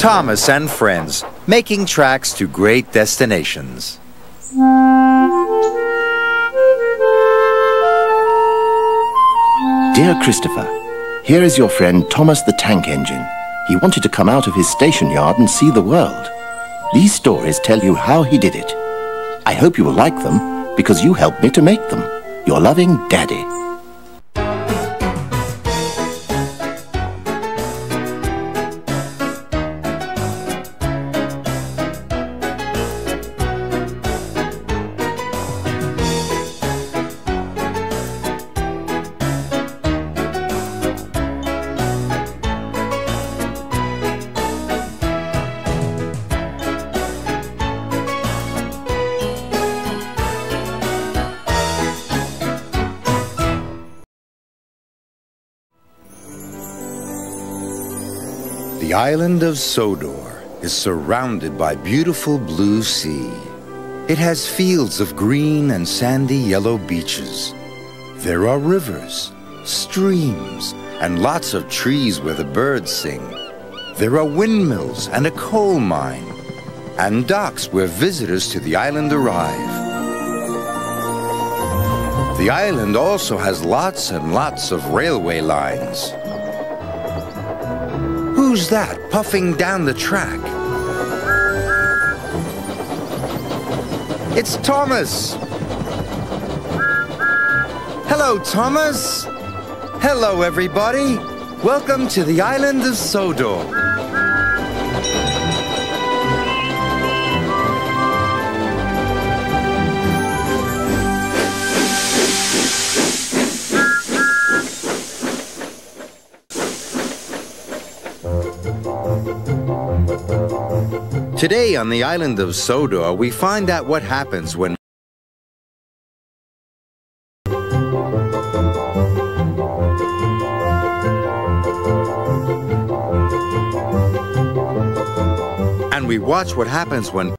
Thomas and friends, making tracks to great destinations. Dear Christopher, here is your friend Thomas the Tank Engine. He wanted to come out of his station yard and see the world. These stories tell you how he did it. I hope you will like them, because you helped me to make them. Your loving Daddy. The island of Sodor is surrounded by beautiful blue sea. It has fields of green and sandy yellow beaches. There are rivers, streams, and lots of trees where the birds sing. There are windmills and a coal mine, and docks where visitors to the island arrive. The island also has lots and lots of railway lines. Who's that puffing down the track? It's Thomas! Hello, Thomas! Hello, everybody! Welcome to the island of Sodor. Today on the island of Sodor, we find out what happens when and we watch what happens when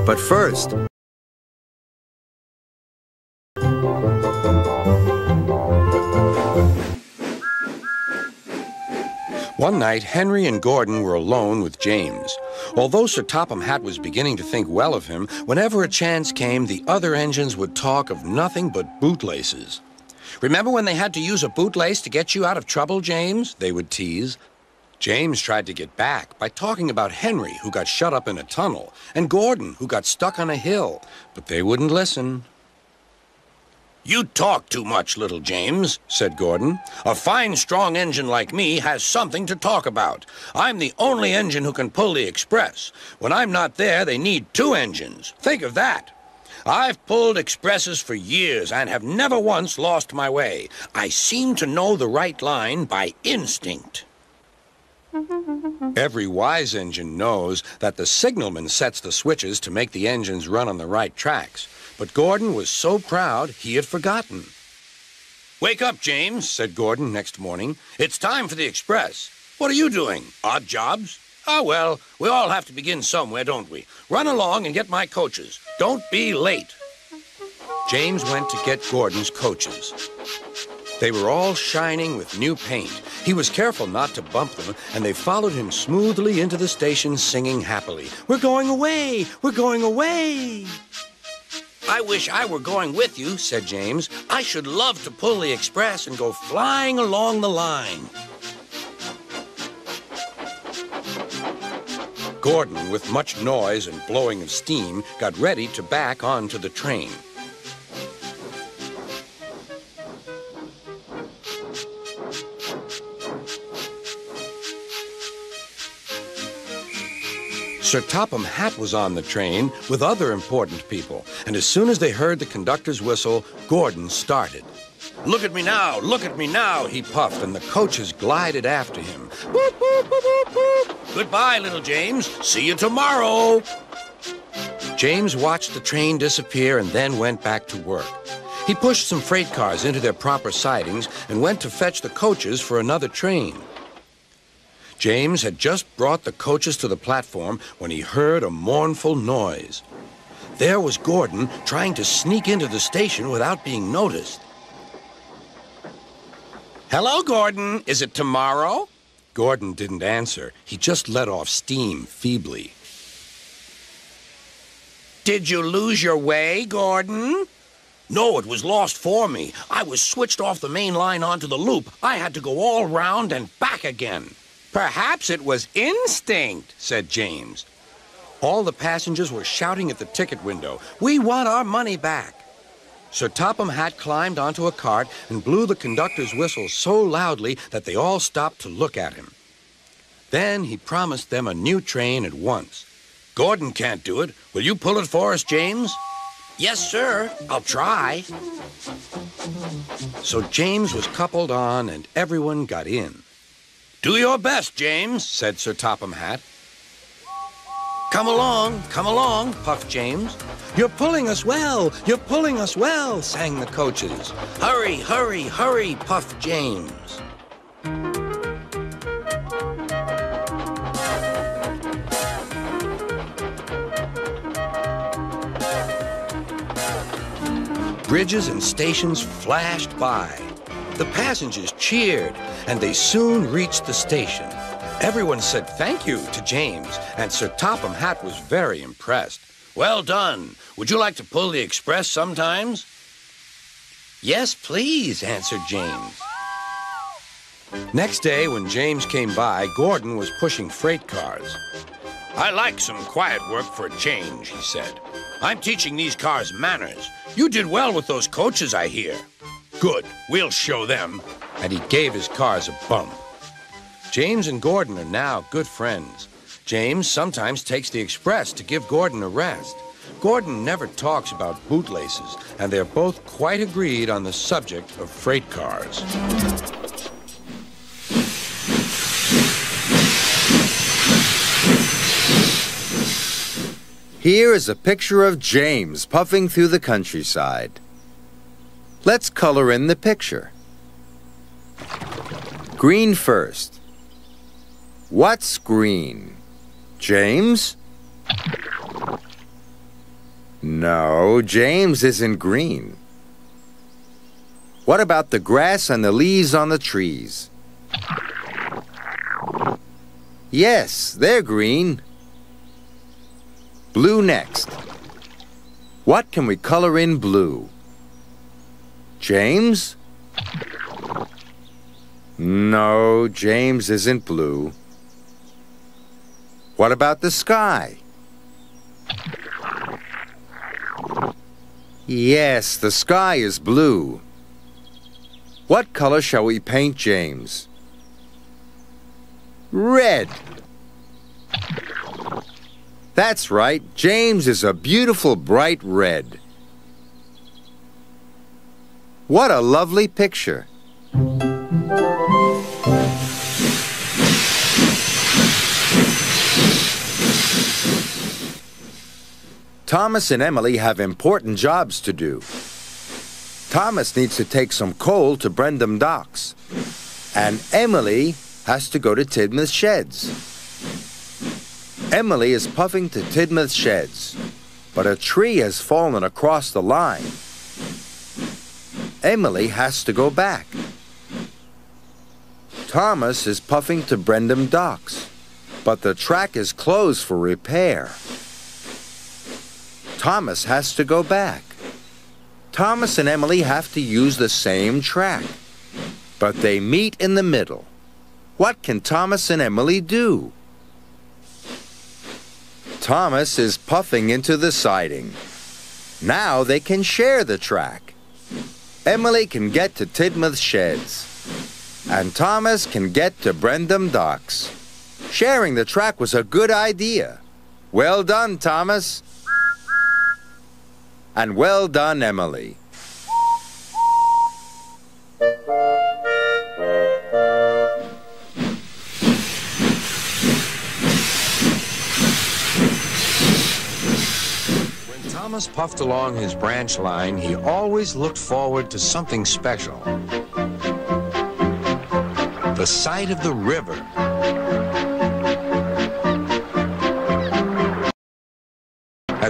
but first, one night, Henry and Gordon were alone with James. Although Sir Topham Hatt was beginning to think well of him, whenever a chance came, the other engines would talk of nothing but bootlaces. "Remember when they had to use a bootlace to get you out of trouble, James?" they would tease. James tried to get back by talking about Henry, who got shut up in a tunnel, and Gordon, who got stuck on a hill, but they wouldn't listen. "You talk too much, little James," said Gordon. "A fine, strong engine like me has something to talk about. I'm the only engine who can pull the express. When I'm not there, they need 2 engines. Think of that. I've pulled expresses for years and have never once lost my way. I seem to know the right line by instinct." Every wise engine knows that the signalman sets the switches to make the engines run on the right tracks. But Gordon was so proud he had forgotten. "Wake up, James," said Gordon next morning. "It's time for the express. What are you doing? Odd jobs? Ah, well, we all have to begin somewhere, don't we? Run along and get my coaches. Don't be late." James went to get Gordon's coaches. They were all shining with new paint. He was careful not to bump them, and they followed him smoothly into the station singing happily, "We're going away! We're going away!" "I wish I were going with you," said James. "I should love to pull the express and go flying along the line." Gordon, with much noise and blowing of steam, got ready to back onto the train. Sir Topham Hatt was on the train with other important people, and as soon as they heard the conductor's whistle, Gordon started. "Look at me now," he puffed, and the coaches glided after him. "Boop, boop, boop, boop, boop. Goodbye, little James. See you tomorrow." James watched the train disappear and then went back to work. He pushed some freight cars into their proper sidings and went to fetch the coaches for another train. James had just brought the coaches to the platform when he heard a mournful noise. There was Gordon trying to sneak into the station without being noticed. "Hello, Gordon. Is it tomorrow?" Gordon didn't answer. He just let off steam feebly. "Did you lose your way, Gordon?" "No, it was lost for me. I was switched off the main line onto the loop. I had to go all round and back again." "Perhaps it was instinct," said James. All the passengers were shouting at the ticket window, "We want our money back." Sir Topham Hatt climbed onto a cart and blew the conductor's whistle so loudly that they all stopped to look at him. Then he promised them a new train at once. "Gordon can't do it. Will you pull it for us, James?" "Yes, sir. I'll try." So James was coupled on and everyone got in. "Do your best, James," said Sir Topham Hatt. Come along, puffed James. "You're pulling us well, you're pulling us well," sang the coaches. "Hurry, hurry, hurry," puffed James. Bridges and stations flashed by. The passengers cheered, and they soon reached the station. Everyone said thank you to James, and Sir Topham Hatt was very impressed. "Well done. Would you like to pull the express sometimes?" "Yes, please," answered James. Next day, when James came by, Gordon was pushing freight cars. "I like some quiet work for a change," he said. "I'm teaching these cars manners. You did well with those coaches, I hear." "Good. We'll show them." And he gave his cars a bump. James and Gordon are now good friends. James sometimes takes the express to give Gordon a rest. Gordon never talks about bootlaces, and they're both quite agreed on the subject of freight cars. Here is a picture of James puffing through the countryside. Let's color in the picture. Green first. What's green? James? No, James isn't green. What about the grass and the leaves on the trees? Yes, they're green. Blue next. What can we color in blue? James? No, James isn't blue. What about the sky? Yes, the sky is blue. What color shall we paint James? Red. That's right, James is a beautiful bright red. What a lovely picture. Thomas and Emily have important jobs to do. Thomas needs to take some coal to Brendam Docks, and Emily has to go to Tidmouth Sheds. Emily is puffing to Tidmouth Sheds, but a tree has fallen across the line. Emily has to go back. Thomas is puffing to Brendam Docks, but the track is closed for repair. Thomas has to go back. Thomas and Emily have to use the same track, but they meet in the middle. What can Thomas and Emily do? Thomas is puffing into the siding. Now they can share the track. Emily can get to Tidmouth Sheds, and Thomas can get to Brendam Docks. Sharing the track was a good idea. Well done, Thomas. And well done, Emily. When Thomas puffed along his branch line, he always looked forward to something special. The sight of the river.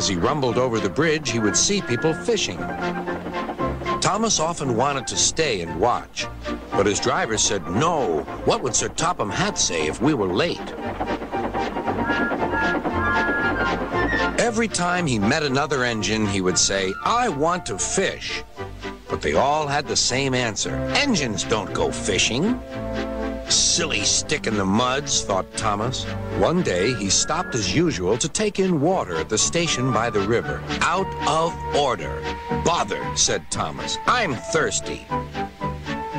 As he rumbled over the bridge, he would see people fishing. Thomas often wanted to stay and watch, but his driver said no. What would Sir Topham Hatt say if we were late? Every time he met another engine, he would say, "I want to fish." But they all had the same answer. "Engines don't go fishing." Silly stick in the muds, thought Thomas. One day, he stopped as usual to take in water at the station by the river. "Out of order." "Bother," said Thomas. "I'm thirsty."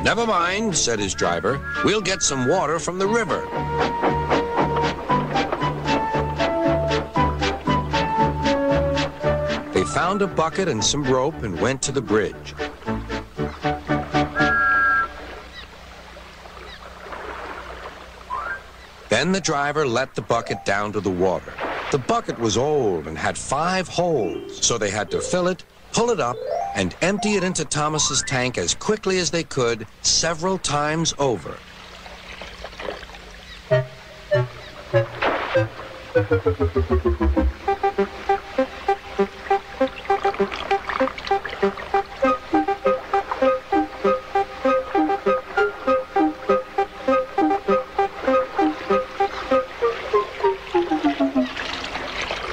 "Never mind," said his driver. "We'll get some water from the river." They found a bucket and some rope and went to the bridge. Then the driver let the bucket down to the water. The bucket was old and had 5 holes, so they had to fill it, pull it up, and empty it into Thomas's tank as quickly as they could, several times over.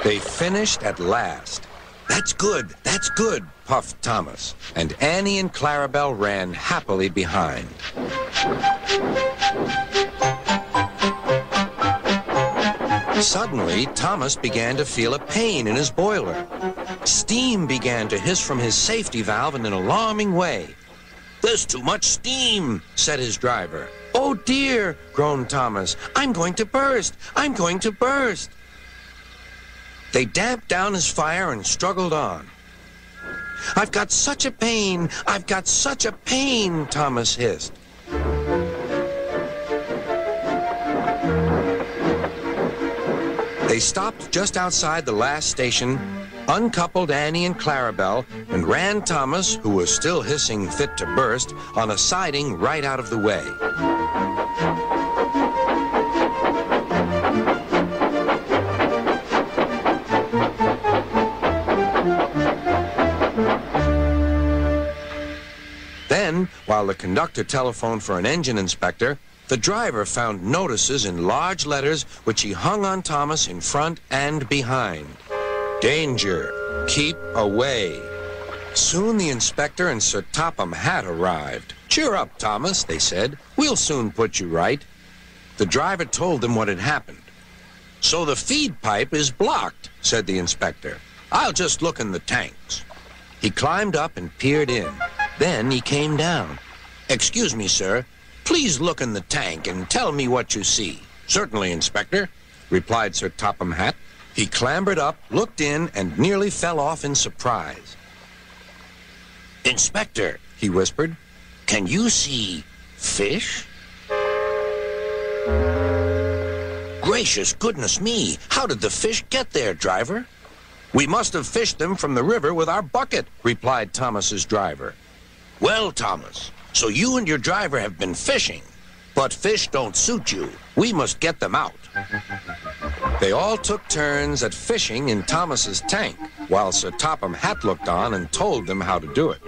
They finished at last. "That's good, that's good," puffed Thomas, and Annie and Clarabelle ran happily behind. Suddenly, Thomas began to feel a pain in his boiler. Steam began to hiss from his safety valve in an alarming way. "There's too much steam," said his driver. "Oh dear," groaned Thomas. "I'm going to burst! I'm going to burst!" They damped down his fire and struggled on. "I've got such a pain! I've got such a pain!" Thomas hissed. They stopped just outside the last station, uncoupled Annie and Clarabelle, and ran Thomas, who was still hissing fit to burst, on a siding right out of the way. Then, while the conductor telephoned for an engine inspector, the driver found notices in large letters which he hung on Thomas in front and behind. "Danger! Keep away!" Soon the inspector and Sir Topham Hatt arrived. "Cheer up, Thomas," they said. "We'll soon put you right." The driver told them what had happened. "So the feed pipe is blocked," said the inspector. "I'll just look in the tanks." He climbed up and peered in. Then he came down. "Excuse me, sir. Please look in the tank and tell me what you see." "Certainly, Inspector," replied Sir Topham Hatt. He clambered up, looked in, and nearly fell off in surprise. "Inspector," he whispered, "can you see fish?" "Gracious goodness me! How did the fish get there, driver?" "We must have fished them from the river with our bucket," replied Thomas's driver. "Well, Thomas, so you and your driver have been fishing, but fish don't suit you. We must get them out." They all took turns at fishing in Thomas's tank, while Sir Topham Hatt looked on and told them how to do it.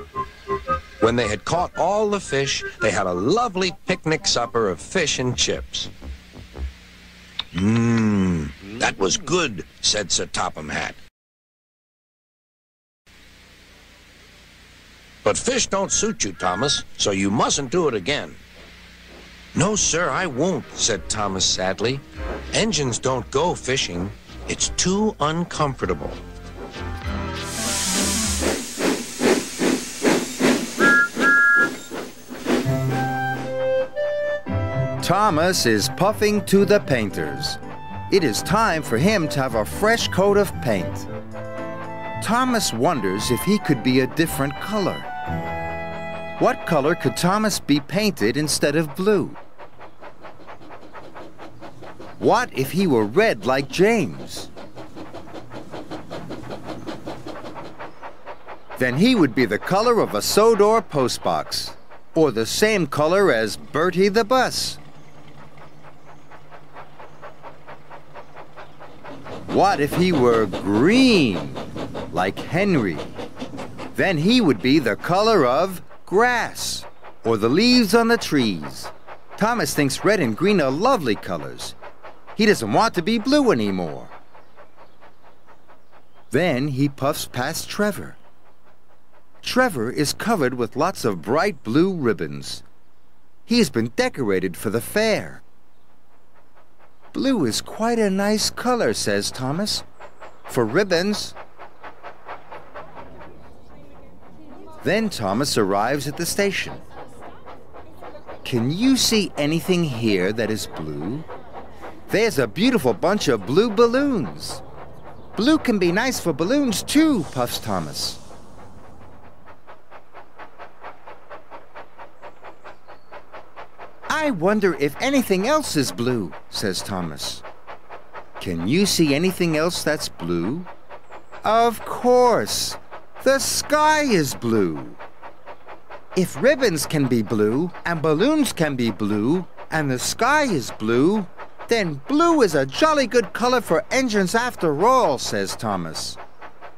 When they had caught all the fish, they had a lovely picnic supper of fish and chips. That was good," said Sir Topham Hatt. "But fish don't suit you, Thomas, so you mustn't do it again." "No, sir, I won't," said Thomas sadly. "Engines don't go fishing. It's too uncomfortable." Thomas is puffing to the painters. It is time for him to have a fresh coat of paint. Thomas wonders if he could be a different color. What color could Thomas be painted instead of blue? What if he were red like James? Then he would be the color of a Sodor postbox, or the same color as Bertie the bus. What if he were green? like Henry. Then he would be the color of grass, or the leaves on the trees. Thomas thinks red and green are lovely colors. He doesn't want to be blue anymore. Then he puffs past Trevor. Trevor is covered with lots of bright blue ribbons. He has been decorated for the fair. Blue is quite a nice color, says Thomas, for ribbons. Then Thomas arrives at the station. Can you see anything here that is blue? There's a beautiful bunch of blue balloons. Blue can be nice for balloons too, puffs Thomas. I wonder if anything else is blue, says Thomas. Can you see anything else that's blue? Of course. The sky is blue. If ribbons can be blue, and balloons can be blue, and the sky is blue, then blue is a jolly good color for engines after all, says Thomas.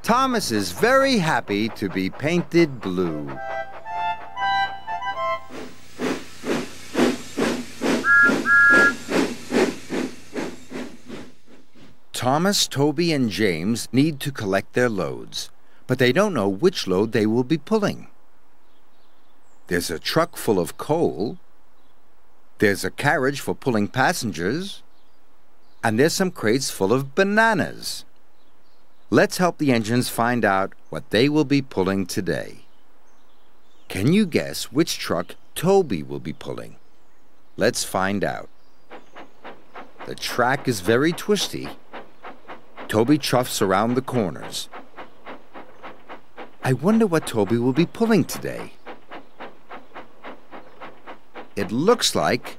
Thomas is very happy to be painted blue. Thomas, Toby, and James need to collect their loads, but they don't know which load they will be pulling. There's a truck full of coal, there's a carriage for pulling passengers, and there's some crates full of bananas. Let's help the engines find out what they will be pulling today. Can you guess which truck Toby will be pulling? Let's find out. The track is very twisty. Toby chuffs around the corners. I wonder what Toby will be pulling today. It looks like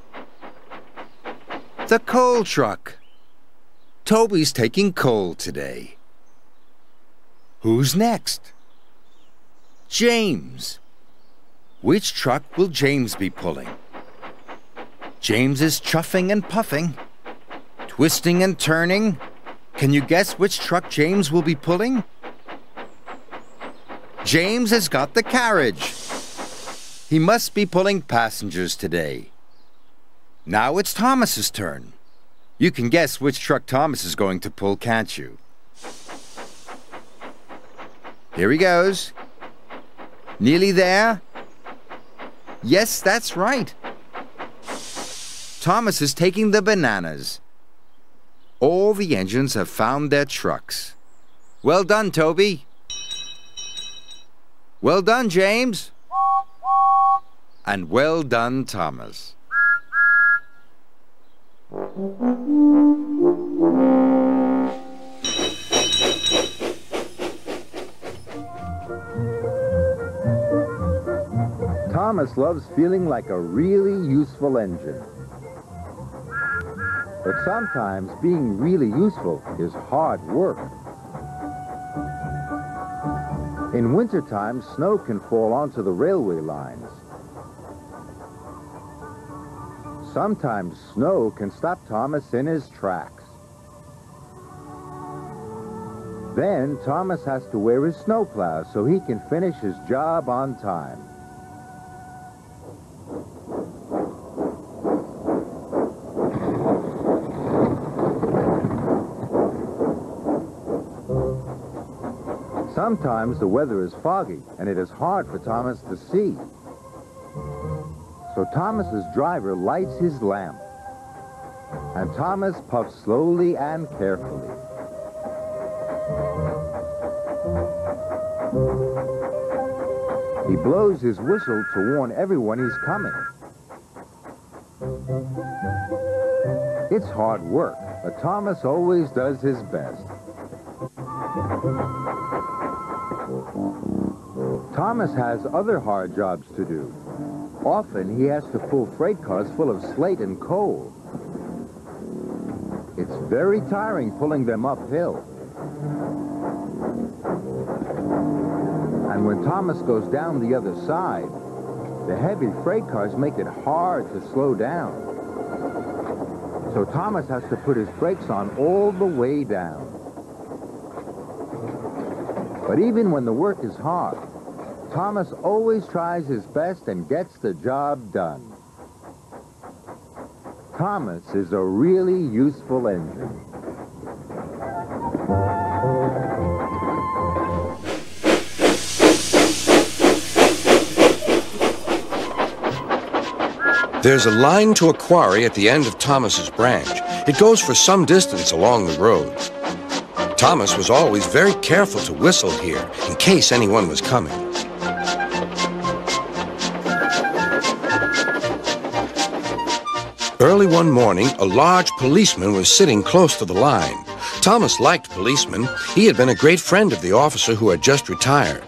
the coal truck. Toby's taking coal today. Who's next? James. Which truck will James be pulling? James is chuffing and puffing, twisting and turning. Can you guess which truck James will be pulling? James has got the carriage. He must be pulling passengers today. Now it's Thomas's turn. You can guess which truck Thomas is going to pull, can't you? Here he goes. Nearly there? Yes, that's right. Thomas is taking the bananas. All the engines have found their trucks. Well done, Toby. Well done, James. And well done, Thomas. Thomas loves feeling like a really useful engine. But sometimes being really useful is hard work. In wintertime, snow can fall onto the railway lines. Sometimes snow can stop Thomas in his tracks. Then Thomas has to wear his snowplow so he can finish his job on time. Sometimes the weather is foggy and it is hard for Thomas to see. So Thomas's driver lights his lamp, and Thomas puffs slowly and carefully. He blows his whistle to warn everyone he's coming. It's hard work, but Thomas always does his best. Thomas has other hard jobs to do. Often he has to pull freight cars full of slate and coal. It's very tiring pulling them uphill. And when Thomas goes down the other side, the heavy freight cars make it hard to slow down. So Thomas has to put his brakes on all the way down. But even when the work is hard, Thomas always tries his best and gets the job done. Thomas is a really useful engine. There's a line to a quarry at the end of Thomas's branch. It goes for some distance along the road. Thomas was always very careful to whistle here in case anyone was coming. Early one morning, a large policeman was sitting close to the line. Thomas liked policemen. He had been a great friend of the officer who had just retired.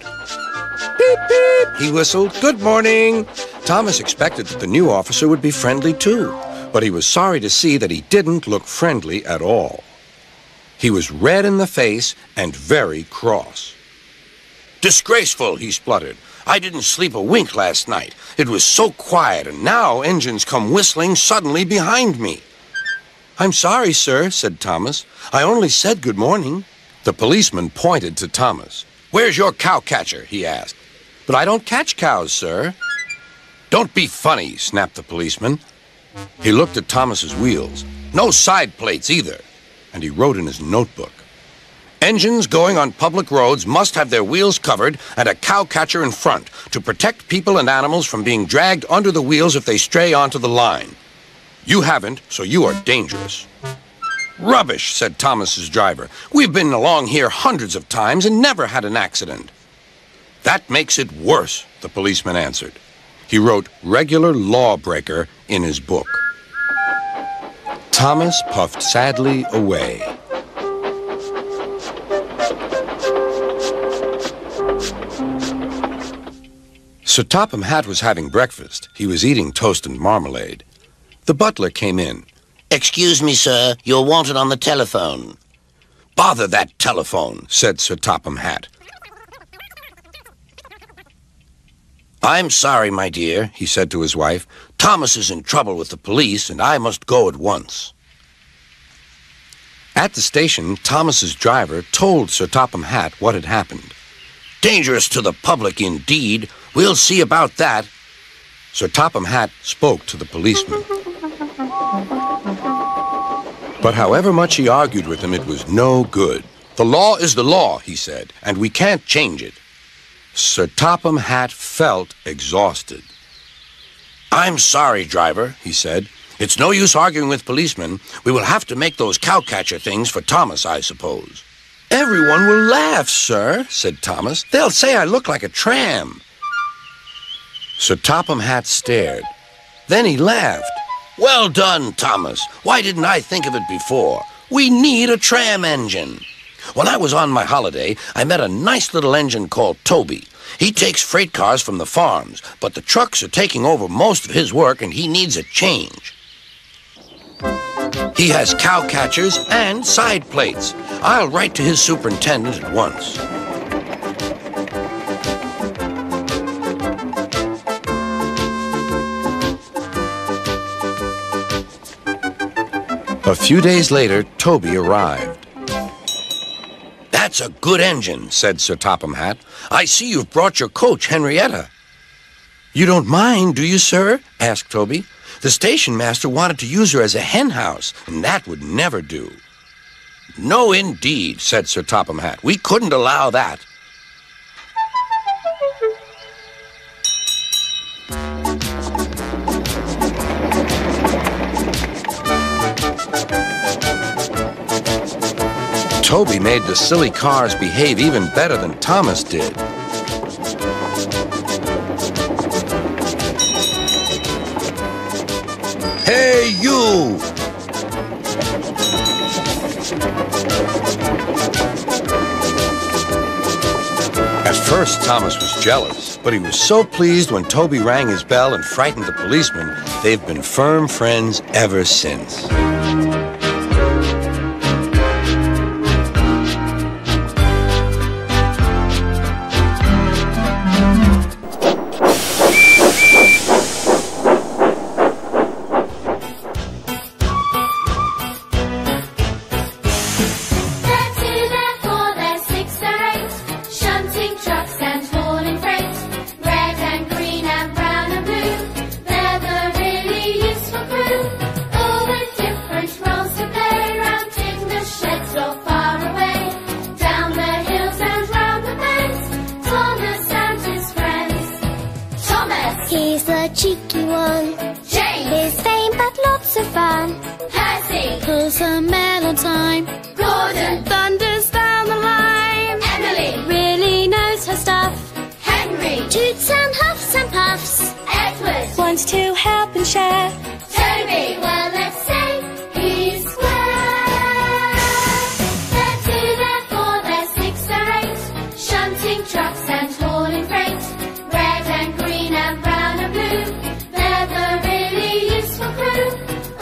Beep, beep, he whistled. Good morning. Thomas expected that the new officer would be friendly too, but he was sorry to see that he didn't look friendly at all. He was red in the face and very cross. Disgraceful, he spluttered. I didn't sleep a wink last night. It was so quiet, and now engines come whistling suddenly behind me. I'm sorry, sir, said Thomas. I only said good morning. The policeman pointed to Thomas. Where's your cowcatcher? He asked. But I don't catch cows, sir. Don't be funny, snapped the policeman. He looked at Thomas's wheels. No side plates either. And he wrote in his notebook. Engines going on public roads must have their wheels covered and a cowcatcher in front to protect people and animals from being dragged under the wheels if they stray onto the line. You haven't, so you are dangerous. Rubbish, said Thomas's driver. We've been along here hundreds of times and never had an accident. That makes it worse, the policeman answered. He wrote regular lawbreaker in his book. Thomas puffed sadly away. Sir Topham Hatt was having breakfast. He was eating toast and marmalade. The butler came in. Excuse me, sir. You're wanted on the telephone. Bother that telephone, said Sir Topham Hatt. I'm sorry, my dear, he said to his wife. Thomas is in trouble with the police, and I must go at once. At the station, Thomas's driver told Sir Topham Hatt what had happened. Dangerous to the public, indeed. We'll see about that. Sir Topham Hatt spoke to the policeman. But however much he argued with him, it was no good. The law is the law, he said, and we can't change it. Sir Topham Hatt felt exhausted. I'm sorry, driver, he said. It's no use arguing with policemen. We will have to make those cowcatcher things for Thomas, I suppose. Everyone will laugh, sir, said Thomas. They'll say I look like a tram. Sir Topham Hatt stared. Then he laughed. Well done, Thomas. Why didn't I think of it before? We need a tram engine. When I was on my holiday, I met a nice little engine called Toby. He takes freight cars from the farms, but the trucks are taking over most of his work and he needs a change. He has cowcatchers and side plates. I'll write to his superintendent at once. A few days later, Toby arrived. That's a good engine, said Sir Topham Hatt. I see you've brought your coach, Henrietta. You don't mind, do you, sir? asked Toby. The station master wanted to use her as a hen house, and that would never do. No, indeed, said Sir Topham Hatt. We couldn't allow that. Toby made the silly cars behave even better than Thomas did. Hey, you! At first, Thomas was jealous, but he was so pleased when Toby rang his bell and frightened the policeman. They've been firm friends ever since. The 2, the 4, the 6, the 8. one. James. He's vain but lots of fun. Percy. Pulls a mail on time. Gordon. Thunders down the line. Emily. Really knows her stuff. Henry. Toots and huffs and puffs. Edward. Wants to help and share. Toby. Well, let's say he's square. They're 2, they're 4, they're 6, they're 8. Shunting trucks and hauling freight. Red and green and brown and blue. They're the really useful crew.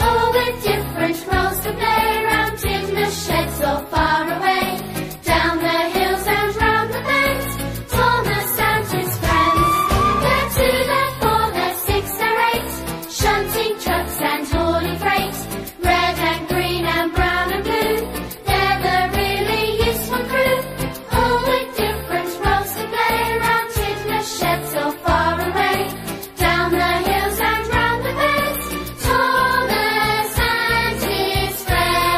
All with different roles to play. Round in the sheds or far away. Down the hills and round the bends. Thomas and his friends. They're 2, they're 4, they're 6, they're 8. Shunting trucks and hauling freight. Red and green and brown and blue. They're the really useful crew. All with different roles to play. Round in the sheds or far away. Down the hills and round the bends. Thomas and his friends.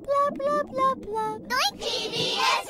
Blah, blah, blah, blah. PBS